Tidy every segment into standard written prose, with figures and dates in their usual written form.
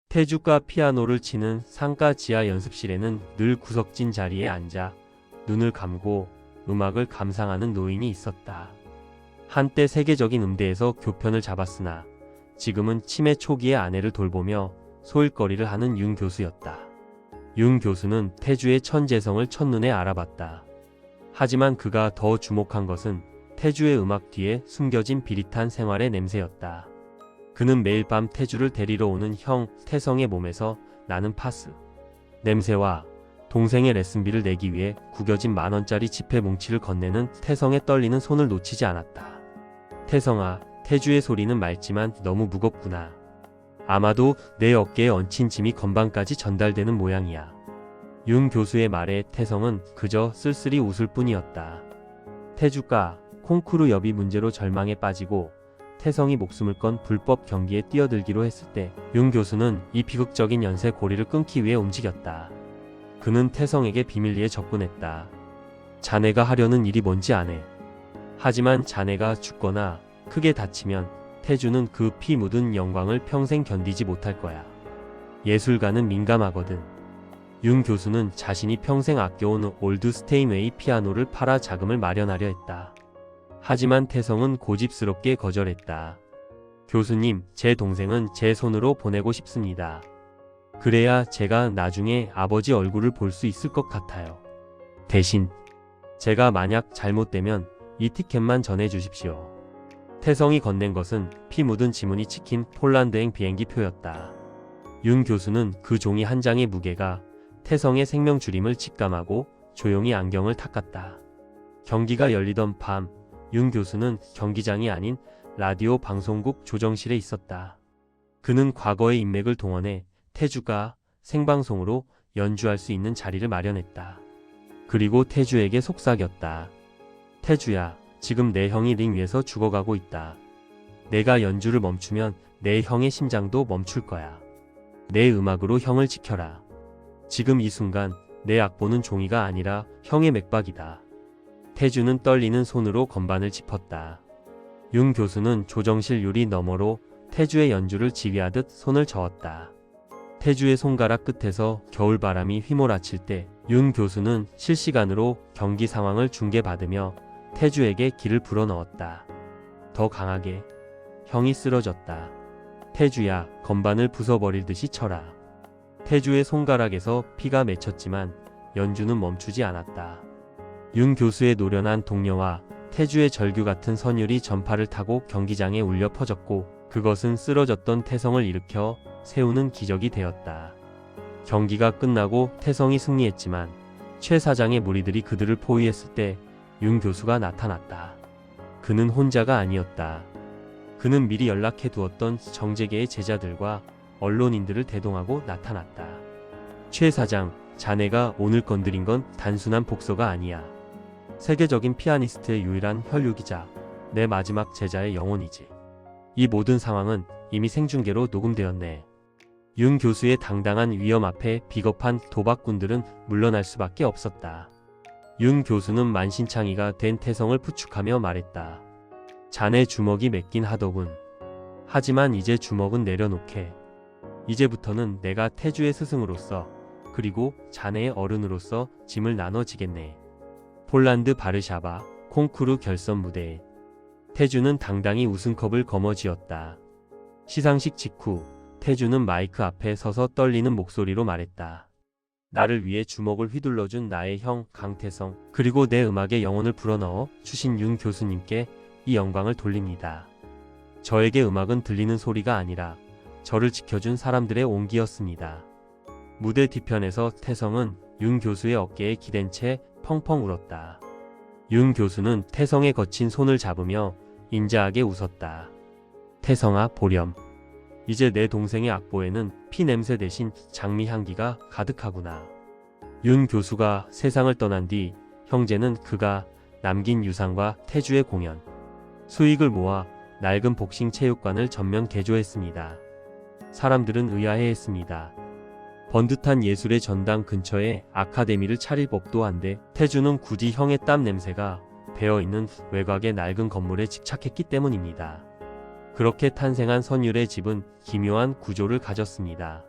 태주가 피아노를 치는 상가 지하 연습실에는 늘 구석진 자리에 앉아 눈을 감고 음악을 감상하는 노인이 있었다. 한때 세계적인 음대에서 교편을 잡았으나 지금은 치매 초기의 아내를 돌보며 소일거리를 하는 윤 교수였다. 윤 교수는 태주의 천재성을 첫눈에 알아봤다. 하지만 그가 더 주목한 것은 태주의 음악 뒤에 숨겨진 비릿한 생활의 냄새였다. 그는 매일 밤 태주를 데리러 오는 형 태성의 몸에서 나는 파스 냄새와 동생의 레슨비를 내기 위해 구겨진 10,000원짜리 지폐 뭉치를 건네는 태성의 떨리는 손을 놓치지 않았다. 태성아, 태주의 소리는 맑지만 너무 무겁구나. 아마도 내 어깨에 얹힌 짐이 건반까지 전달되는 모양이야. 윤 교수의 말에 태성은 그저 쓸쓸히 웃을 뿐이었다. 태주가 콩쿠르 여비 문제로 절망에 빠지고 태성이 목숨을 건 불법 경기에 뛰어들기로 했을 때 윤 교수는 이 비극적인 연쇄 고리를 끊기 위해 움직였다. 그는 태성에게 비밀리에 접근했다. 자네가 하려는 일이 뭔지 아네. 하지만 자네가 죽거나 크게 다치면 태주는 그 피 묻은 영광을 평생 견디지 못할 거야. 예술가는 민감하거든. 윤 교수는 자신이 평생 아껴온 올드 스테인웨이 피아노를 팔아 자금을 마련하려 했다. 하지만 태성은 고집스럽게 거절했다. 교수님, 제 동생은 제 손으로 보내고 싶습니다. 그래야 제가 나중에 아버지 얼굴을 볼 수 있을 것 같아요. 대신 제가 만약 잘못되면 이 티켓만 전해주십시오. 태성이 건넨 것은 피 묻은 지문이 찍힌 폴란드행 비행기표였다. 윤 교수는 그 종이 한 장의 무게가 태성의 생명줄임을 직감하고 조용히 안경을 닦았다. 경기가 열리던 밤, 윤 교수는 경기장이 아닌 라디오 방송국 조정실에 있었다. 그는 과거의 인맥을 동원해 태주가 생방송으로 연주할 수 있는 자리를 마련했다. 그리고 태주에게 속삭였다. 태주야, 지금 내 형이 링 위에서 죽어가고 있다. 내가 연주를 멈추면 내 형의 심장도 멈출 거야. 내 음악으로 형을 지켜라. 지금 이 순간 내 악보는 종이가 아니라 형의 맥박이다. 태주는 떨리는 손으로 건반을 짚었다. 윤 교수는 조정실 유리 너머로 태주의 연주를 지휘하듯 손을 저었다. 태주의 손가락 끝에서 겨울바람이 휘몰아칠 때 윤 교수는 실시간으로 경기 상황을 중계받으며 태주에게 기를 불어넣었다. 더 강하게. 형이 쓰러졌다. 태주야, 건반을 부숴버릴 듯이 쳐라. 태주의 손가락에서 피가 맺혔지만 연주는 멈추지 않았다. 윤 교수의 노련한 동료와 태주의 절규 같은 선율이 전파를 타고 경기장에 울려 퍼졌고 그것은 쓰러졌던 태성을 일으켜 세우는 기적이 되었다. 경기가 끝나고 태성이 승리했지만 최 사장의 무리들이 그들을 포위했을 때 윤 교수가 나타났다. 그는 혼자가 아니었다. 그는 미리 연락해 두었던 정재계의 제자들과 언론인들을 대동하고 나타났다. 최 사장, 자네가 오늘 건드린 건 단순한 복서가 아니야. 세계적인 피아니스트의 유일한 혈육이자 내 마지막 제자의 영혼이지. 이 모든 상황은 이미 생중계로 녹음되었네. 윤 교수의 당당한 위험 앞에 비겁한 도박꾼들은 물러날 수밖에 없었다. 윤 교수는 만신창이가 된 태성을 부축하며 말했다. 자네 주먹이 맺긴 하더군. 하지만 이제 주먹은 내려놓게. 이제부터는 내가 태주의 스승으로서 그리고 자네의 어른으로서 짐을 나눠지겠네. 폴란드 바르샤바 콩쿠르 결선 무대에 태주는 당당히 우승컵을 거머쥐었다. 시상식 직후 태주는 마이크 앞에 서서 떨리는 목소리로 말했다. 나를 위해 주먹을 휘둘러준 나의 형 강태성 그리고 내 음악에 영혼을 불어넣어 주신 윤 교수님께 이 영광을 돌립니다. 저에게 음악은 들리는 소리가 아니라 저를 지켜준 사람들의 온기였습니다. 무대 뒤편에서 태성은 윤 교수의 어깨에 기댄 채 펑펑 울었다. 윤 교수는 태성의 거친 손을 잡으며 인자하게 웃었다. 태성아, 보렴. 이제 내 동생의 악보에는 피 냄새 대신 장미 향기가 가득하구나. 윤 교수가 세상을 떠난 뒤 형제는 그가 남긴 유산과 태주의 공연, 수익을 모아 낡은 복싱 체육관을 전면 개조했습니다. 사람들은 의아해했습니다. 번듯한 예술의 전당 근처에 아카데미를 차릴 법도 한데 태주는 굳이 형의 땀 냄새가 배어있는 외곽의 낡은 건물에 집착했기 때문입니다. 그렇게 탄생한 선율의 집은 기묘한 구조를 가졌습니다.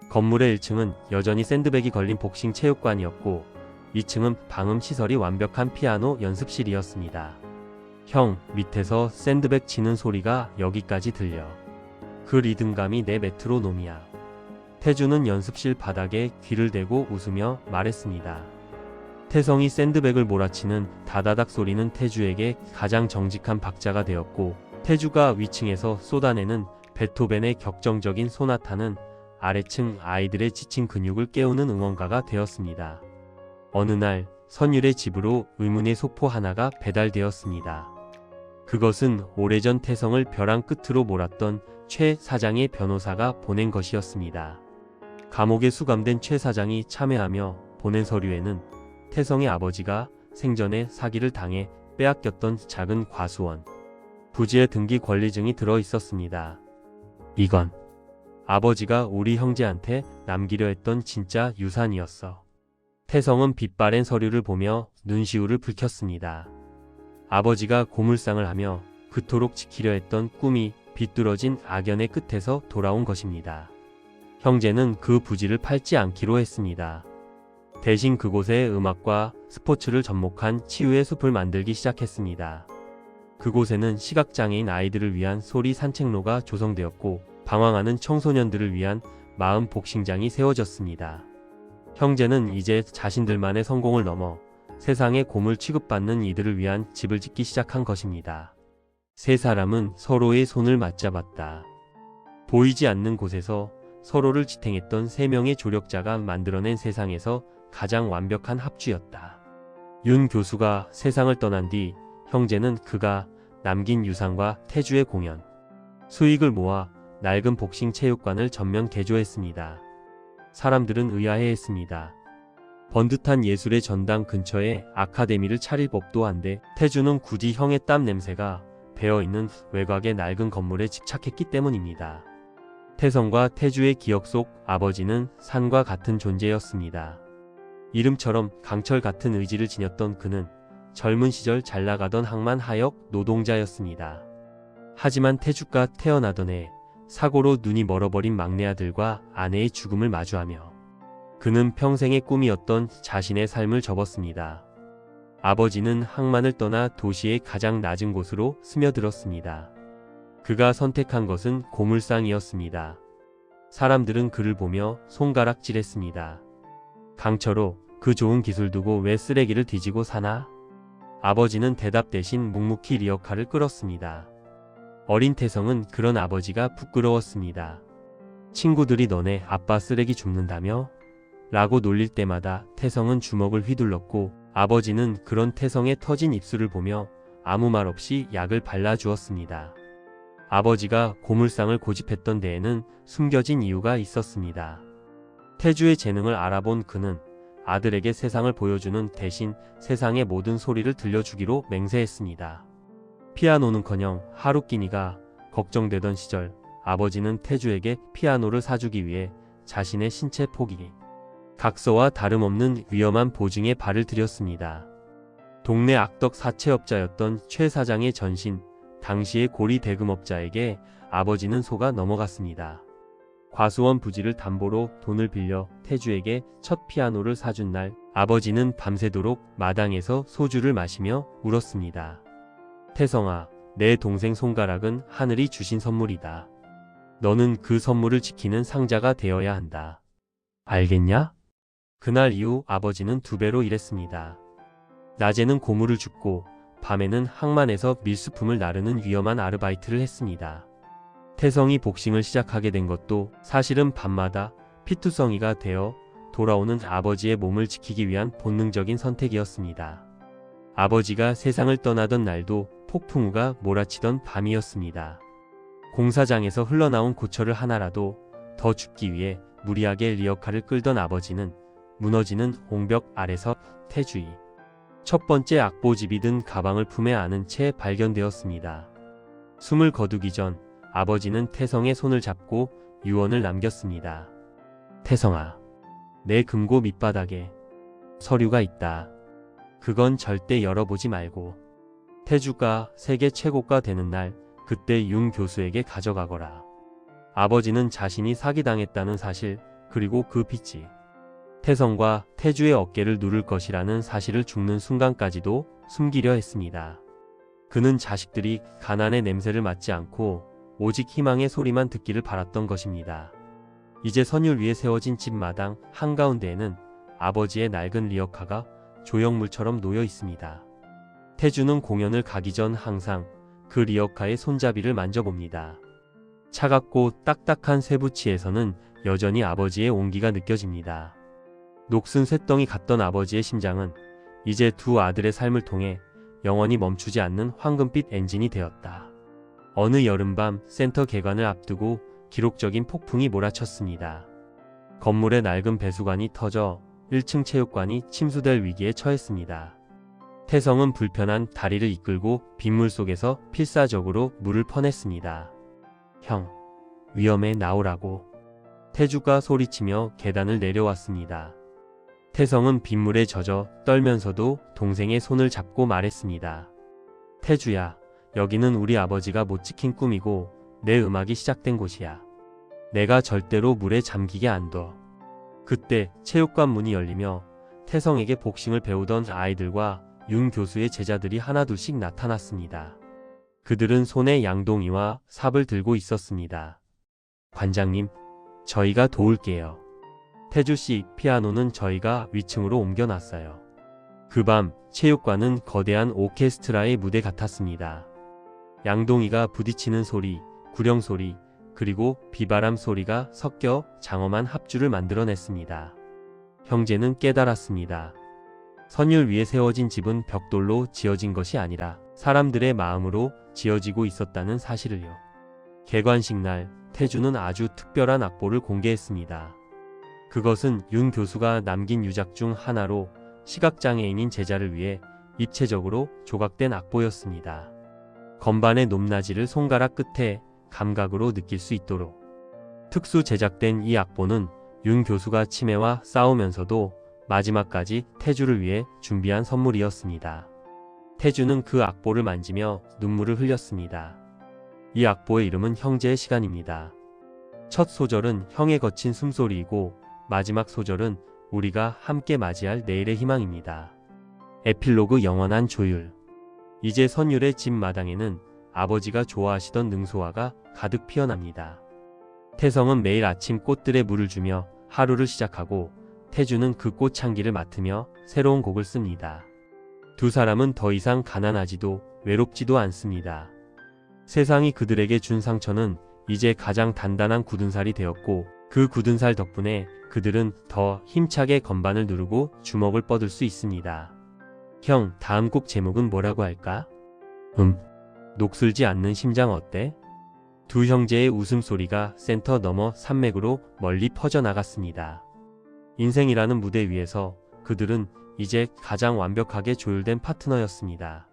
건물의 1층은 여전히 샌드백이 걸린 복싱 체육관이었고 2층은 방음 시설이 완벽한 피아노 연습실이었습니다. 형, 밑에서 샌드백 치는 소리가 여기까지 들려. 그 리듬감이 내 메트로놈이야. 태주는 연습실 바닥에 귀를 대고 웃으며 말했습니다. 태성이 샌드백을 몰아치는 다다닥 소리는 태주에게 가장 정직한 박자가 되었고 태주가 위층에서 쏟아내는 베토벤의 격정적인 소나타는 아래층 아이들의 지친 근육을 깨우는 응원가가 되었습니다. 어느 날 선율의 집으로 의문의 소포 하나가 배달되었습니다. 그것은 오래전 태성을 벼랑 끝으로 몰았던 최 사장의 변호사가 보낸 것이었습니다. 감옥에 수감된 최 사장이 참여하며 보낸 서류에는 태성의 아버지가 생전에 사기를 당해 빼앗겼던 작은 과수원, 부지의 등기 권리증이 들어 있었습니다. 이건 아버지가 우리 형제한테 남기려 했던 진짜 유산이었어. 태성은 빛바랜 서류를 보며 눈시울을 붉혔습니다. 아버지가 고물상을 하며 그토록 지키려 했던 꿈이 비뚤어진 악연의 끝에서 돌아온 것입니다. 형제는 그 부지를 팔지 않기로 했습니다. 대신 그곳에 음악과 스포츠를 접목한 치유의 숲을 만들기 시작했습니다. 그곳에는 시각장애인 아이들을 위한 소리 산책로가 조성되었고 방황하는 청소년들을 위한 마음 복싱장이 세워졌습니다. 형제는 이제 자신들만의 성공을 넘어 세상의 고물 취급받는 이들을 위한 집을 짓기 시작한 것입니다. 세 사람은 서로의 손을 맞잡았다. 보이지 않는 곳에서 서로를 지탱했던 세 명의 조력자가 만들어낸 세상에서 가장 완벽한 합주였다. 윤 교수가 세상을 떠난 뒤 형제는 그가 남긴 유산과 태주의 공연, 수익을 모아 낡은 복싱 체육관을 전면 개조했습니다. 사람들은 의아해했습니다. 번듯한 예술의 전당 근처에 아카데미를 차릴 법도 한데 태주는 굳이 형의 땀 냄새가 배어있는 외곽의 낡은 건물에 집착했기 때문입니다. 태성과 태주의 기억 속 아버지는 산과 같은 존재였습니다. 이름처럼 강철 같은 의지를 지녔던 그는 젊은 시절 잘나가던 항만 하역 노동자였습니다. 하지만 태주가 태어나던 해 사고로 눈이 멀어버린 막내 아들과 아내의 죽음을 마주하며 그는 평생의 꿈이었던 자신의 삶을 접었습니다. 아버지는 항만을 떠나 도시의 가장 낮은 곳으로 스며들었습니다. 그가 선택한 것은 고물상이었습니다. 사람들은 그를 보며 손가락질했습니다. 강철호, 그 좋은 기술 두고 왜 쓰레기를 뒤지고 사나? 아버지는 대답 대신 묵묵히 리어카를 끌었습니다. 어린 태성은 그런 아버지가 부끄러웠습니다. 친구들이 너네 아빠 쓰레기 줍는다며? 라고 놀릴 때마다 태성은 주먹을 휘둘렀고 아버지는 그런 태성의 터진 입술을 보며 아무 말 없이 약을 발라주었습니다. 아버지가 고물상을 고집했던 데에는 숨겨진 이유가 있었습니다. 태주의 재능을 알아본 그는 아들에게 세상을 보여주는 대신 세상의 모든 소리를 들려주기로 맹세했습니다. 피아노는커녕 하루 끼니가 걱정되던 시절 아버지는 태주에게 피아노를 사주기 위해 자신의 신체 포기, 각서와 다름없는 위험한 보증에 발을 들였습니다. 동네 악덕 사채업자였던 최 사장의 전신, 당시의 고리 대금업자에게 아버지는 속아 넘어갔습니다. 과수원 부지를 담보로 돈을 빌려 태주에게 첫 피아노를 사준 날 아버지는 밤새도록 마당에서 소주를 마시며 울었습니다. 태성아, 내 동생 손가락은 하늘이 주신 선물이다. 너는 그 선물을 지키는 상자가 되어야 한다. 알겠냐? 그날 이후 아버지는 2배로 일했습니다. 낮에는 고물을 줍고 밤에는 항만에서 밀수품을 나르는 위험한 아르바이트를 했습니다. 태성이 복싱을 시작하게 된 것도 사실은 밤마다 피투성이가 되어 돌아오는 아버지의 몸을 지키기 위한 본능적인 선택이었습니다. 아버지가 세상을 떠나던 날도 폭풍우가 몰아치던 밤이었습니다. 공사장에서 흘러나온 고철을 하나라도 더 줍기 위해 무리하게 리어카를 끌던 아버지는 무너지는 옹벽 아래서 태주의 첫 번째 악보집이 든 가방을 품에 안은 채 발견되었습니다. 숨을 거두기 전 아버지는 태성의 손을 잡고 유언을 남겼습니다. 태성아, 내 금고 밑바닥에 서류가 있다. 그건 절대 열어보지 말고 태주가 세계 최고가 되는 날 그때 윤 교수에게 가져가거라. 아버지는 자신이 사기당했다는 사실, 그리고 그 빛이 태성과 태주의 어깨를 누를 것이라는 사실을 죽는 순간까지도 숨기려 했습니다. 그는 자식들이 가난의 냄새를 맡지 않고 오직 희망의 소리만 듣기를 바랐던 것입니다. 이제 선율 위에 세워진 집 마당 한가운데에는 아버지의 낡은 리어카가 조형물처럼 놓여 있습니다. 태주는 공연을 가기 전 항상 그 리어카의 손잡이를 만져봅니다. 차갑고 딱딱한 쇠붙이에서는 여전히 아버지의 온기가 느껴집니다. 녹슨 쇳덩이 같던 아버지의 심장은 이제 두 아들의 삶을 통해 영원히 멈추지 않는 황금빛 엔진이 되었다. 어느 여름밤 센터 개관을 앞두고 기록적인 폭풍이 몰아쳤습니다. 건물의 낡은 배수관이 터져 1층 체육관이 침수될 위기에 처했습니다. 태성은 불편한 다리를 이끌고 빗물 속에서 필사적으로 물을 퍼냈습니다. 형, 위험해, 나오라고. 태주가 소리치며 계단을 내려왔습니다. 태성은 빗물에 젖어 떨면서도 동생의 손을 잡고 말했습니다. 태주야, 여기는 우리 아버지가 못 지킨 꿈이고 내 음악이 시작된 곳이야. 내가 절대로 물에 잠기게 안 둬. 그때 체육관 문이 열리며 태성에게 복싱을 배우던 아이들과 윤 교수의 제자들이 하나둘씩 나타났습니다. 그들은 손에 양동이와 삽을 들고 있었습니다. 관장님, 저희가 도울게요. 태주씨, 피아노는 저희가 위층으로 옮겨놨어요. 그 밤 체육관은 거대한 오케스트라의 무대 같았습니다. 양동이가 부딪히는 소리, 구령 소리, 그리고 비바람 소리가 섞여 장엄한 합주를 만들어냈습니다. 형제는 깨달았습니다. 선율 위에 세워진 집은 벽돌로 지어진 것이 아니라 사람들의 마음으로 지어지고 있었다는 사실을요. 개관식 날 태주는 아주 특별한 악보를 공개했습니다. 그것은 윤 교수가 남긴 유작 중 하나로 시각장애인인 제자를 위해 입체적으로 조각된 악보였습니다. 건반의 높낮이를 손가락 끝에 감각으로 느낄 수 있도록 특수 제작된 이 악보는 윤 교수가 치매와 싸우면서도 마지막까지 태주를 위해 준비한 선물이었습니다. 태주는 그 악보를 만지며 눈물을 흘렸습니다. 이 악보의 이름은 형제의 시간입니다. 첫 소절은 형의 거친 숨소리이고 마지막 소절은 우리가 함께 맞이할 내일의 희망입니다. 에필로그 영원한 조율. 이제 선율의 집 마당에는 아버지가 좋아하시던 능소화가 가득 피어납니다. 태성은 매일 아침 꽃들에 물을 주며 하루를 시작하고 태주는 그 꽃향기를 맡으며 새로운 곡을 씁니다. 두 사람은 더 이상 가난하지도 외롭지도 않습니다. 세상이 그들에게 준 상처는 이제 가장 단단한 굳은살이 되었고 그 굳은살 덕분에 그들은 더 힘차게 건반을 누르고 주먹을 뻗을 수 있습니다. 형, 다음 곡 제목은 뭐라고 할까? 녹슬지 않는 심장 어때? 두 형제의 웃음소리가 센터 너머 산맥으로 멀리 퍼져나갔습니다. 인생이라는 무대 위에서 그들은 이제 가장 완벽하게 조율된 파트너였습니다.